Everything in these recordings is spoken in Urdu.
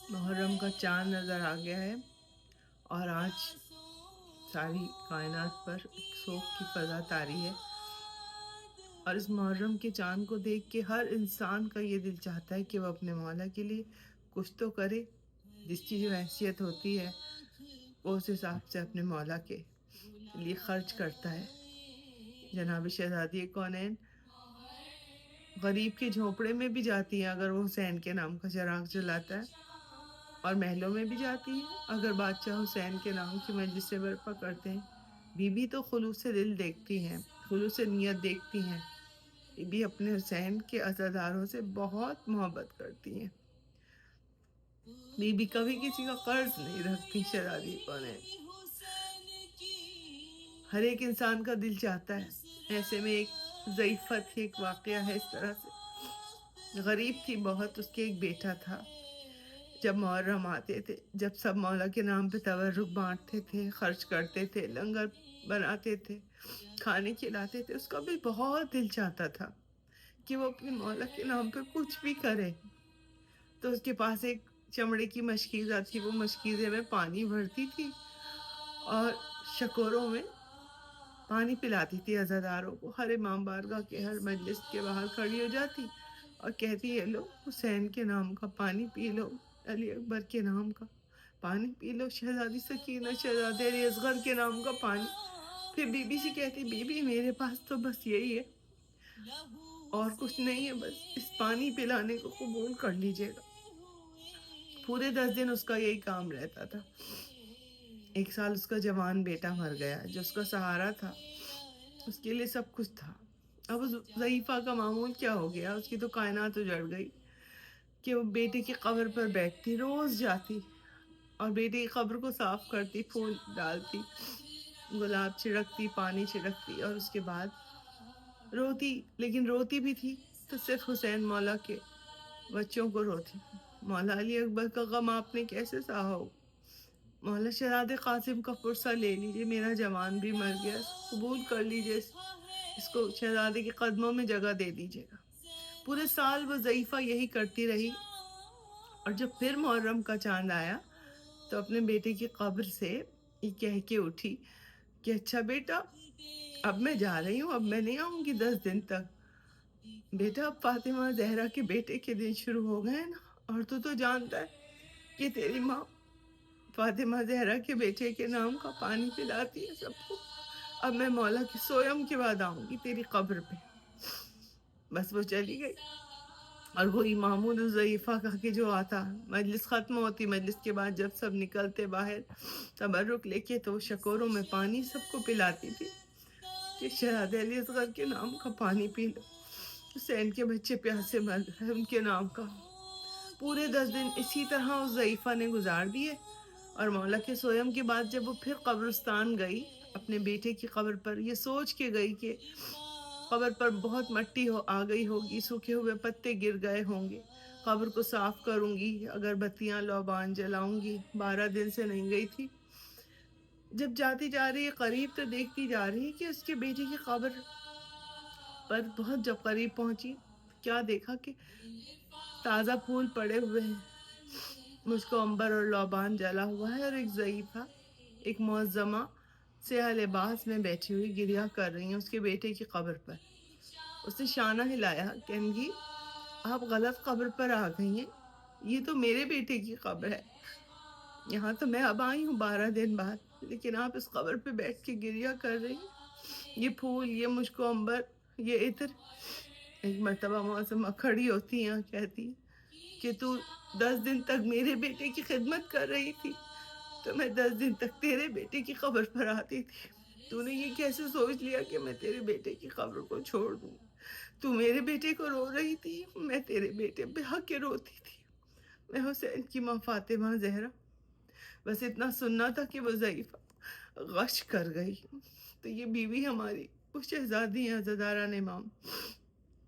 محرم کا چاند نظر آ گیا ہے اور آج ساری کائنات پر ایک سوگ کی فضا طاری ہے، اور اس محرم کے چاند کو دیکھ کے ہر انسان کا یہ دل چاہتا ہے کہ وہ اپنے مولا کے لیے کچھ تو کرے، جس کی جو حیثیت ہوتی ہے وہ اس حساب سے اپنے مولا کے لیے خرچ کرتا ہے۔ جناب شہزادی کونین غریب کے جھونپڑے میں بھی جاتی ہیں اگر وہ حسین کے نام کا چراغ جلاتا ہے، اور محلوں میں بھی جاتی ہیں اگر بادشاہ حسین کے نام کی مجلس سے برپا کرتے ہیں۔ بی بی تو خلوص دل دیکھتی ہیں، خلوص نیت دیکھتی ہیں۔ بی بی اپنے حسین کے عزاداروں سے بہت محبت کرتی ہیں۔ بی بی کبھی کسی کا قرض نہیں رکھتی۔ شہزادی کونین ہر ایک انسان کا دل چاہتا ہے، ایسے میں ایک ضعیفہ تھی، ایک واقعہ ہے اس طرح سے۔ غریب تھی بہت، اس کے ایک بیٹا تھا۔ جب محرم آتے تھے، جب سب مولا کے نام پہ تبرک بانٹتے تھے، خرچ کرتے تھے، لنگر بناتے تھے، کھانے کھلاتے تھے، اس کا بھی بہت دل چاہتا تھا کہ وہ اپنے مولا کے نام پہ کچھ بھی کرے۔ تو اس کے پاس ایک چمڑے کی مشکیزہ تھی، وہ مشکیزے میں پانی بھرتی تھی اور شکوروں میں پانی پلاتی تھی عزاداروں کو۔ ہر امام بارگاہ کے ہر مجلس کے باہر کھڑی ہو جاتی اور کہتی ہے، لو حسین کے نام کا پانی پی لو، علی اکبر کے نام کا پانی پی لو، شہزادی سکینہ، شہزادے علی اصغر کے نام کا پانی۔ پھر بی بی سے کہتی، بی بی میرے پاس تو بس یہی ہے اور کچھ نہیں ہے، بس اس پانی پلانے کو قبول کر لیجیے گا۔ پورے 10 دن اس کا یہی کام رہتا تھا۔ ایک سال اس کا جوان بیٹا مر گیا جو اس کا سہارا تھا، اس کے لیے سب کچھ تھا۔ اب اس ضعیفہ کا معمول کیا ہو گیا، اس کی تو کائنات اجڑ گئی کہ وہ بیٹے کی قبر پر بیٹھتی، روز جاتی اور بیٹے کی قبر کو صاف کرتی، پھول ڈالتی، گلاب چھڑکتی، پانی چھڑکتی، اور اس کے بعد روتی، لیکن روتی بھی تھی تو صرف حسین مولا کے بچوں کو روتی۔ مولا علی اکبر کا غم آپ نے کیسے سہا ہو؟ مولا شہزادے قاسم کا پرسہ لے لیجئے، میرا جوان بھی مر گیا، قبول کر لیجئے، اس کو شہزادے کے قدموں میں جگہ دے دیجئے گا۔ پورے سال وہ ضعیفہ یہی کرتی رہی، اور جب پھر محرم کا چاند آیا تو اپنے بیٹے کی قبر سے یہ کہہ کے اٹھی کہ اچھا بیٹا، اب میں جا رہی ہوں، اب میں نہیں آؤں گی 10 دن تک۔ بیٹا اب فاطمہ زہرا کے بیٹے کے دن شروع ہو گئے نا، اور تو جانتا ہے کہ تیری ماں فاطمہ زہرا کے بیٹے کے نام کا پانی پلاتی ہے سب کو۔ اب میں مولا کی سویم کے بعد آؤں گی تیری قبر پہ۔ بس وہ چلی گئی، اور وہی معمول ضعیفہ کا کہ جو آتا، مجلس ختم ہوتی، مجلس کے بعد جب سب نکلتے باہر تبرک لے کے تو شکوروں میں پانی سب کو پلاتی تھی کہ شہزادے علی اصغر کے نام کا پانی پی لو، حسین کے بچے پیاسے مر گئے ان کے نام کا۔ پورے 10 دن اسی طرح اس ضعیفہ نے گزار دیے، اور مولا کے سویم کے بعد جب وہ پھر قبرستان گئی اپنے بیٹے کی قبر پر، یہ سوچ کے گئی کہ قبر پر بہت مٹی آ گئی ہوگی، سوکھے ہوئے پتے گر گئے ہوں گے، قبر کو صاف کروں گی، اگر بتیاں لوبان جلاؤں گی، 12 دن سے نہیں گئی تھی۔ جب جاتی جا رہی ہے قریب تو دیکھتی جا رہی ہے کہ اس کے بیٹے کی قبر پر بہت جب قریب پہنچی، کیا دیکھا کہ تازہ پھول پڑے ہوئے ہیں، مجھ کو امبر اور لوبان جلا ہوا ہے، اور ایک ضعیفہ، ایک معظمہ سیاہ لباس میں بیٹھی ہوئی گریہ کر رہی ہیں اس کے بیٹے کی قبر پر۔ اس نے شانہ ہلایا، کہنے گی آپ غلط قبر پر آ گئی ہیں، یہ تو میرے بیٹے کی قبر ہے، یہاں تو میں اب آئی ہوں 12 دن بعد، لیکن آپ اس قبر پہ بیٹھ کے گریہ کر رہی ہیں، یہ پھول، یہ مجھ کو امبر، یہ عطر۔ ایک مرتبہ معظمہ کھڑی ہوتی ہیں، کہتی کہ تو 10 دن تک میرے بیٹے کی خدمت کر رہی تھی، تو میں 10 دن تک تیرے بیٹے کی قبر پر آتی تھی، تو نے یہ کیسے سوچ لیا کہ میں تیرے بیٹے کی قبر کو چھوڑ دوں؟ تو میرے بیٹے کو رو رہی تھی، میں تیرے بیٹے پہ حق کے روتی تھی، میں حسین کی ماں فاطمہ زہرا۔ بس اتنا سننا تھا کہ وہ ضعیفہ غش کر گئی۔ تو یہ بیوی ہماری وہ شہزادی ہیں عزاداران امام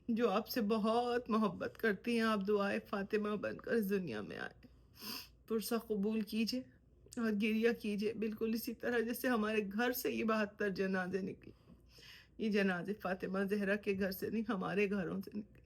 جو آپ سے بہت محبت کرتی ہیں۔ آپ دعائے فاطمہ بن کر اس دنیا میں آئے، پرسہ قبول کیجئے اور گریہ کیجئے، بالکل اسی طرح جیسے ہمارے گھر سے یہ 72 جنازے نکلے، یہ جنازے فاطمہ زہرا کے گھر سے نہیں، ہمارے گھروں سے نکلے۔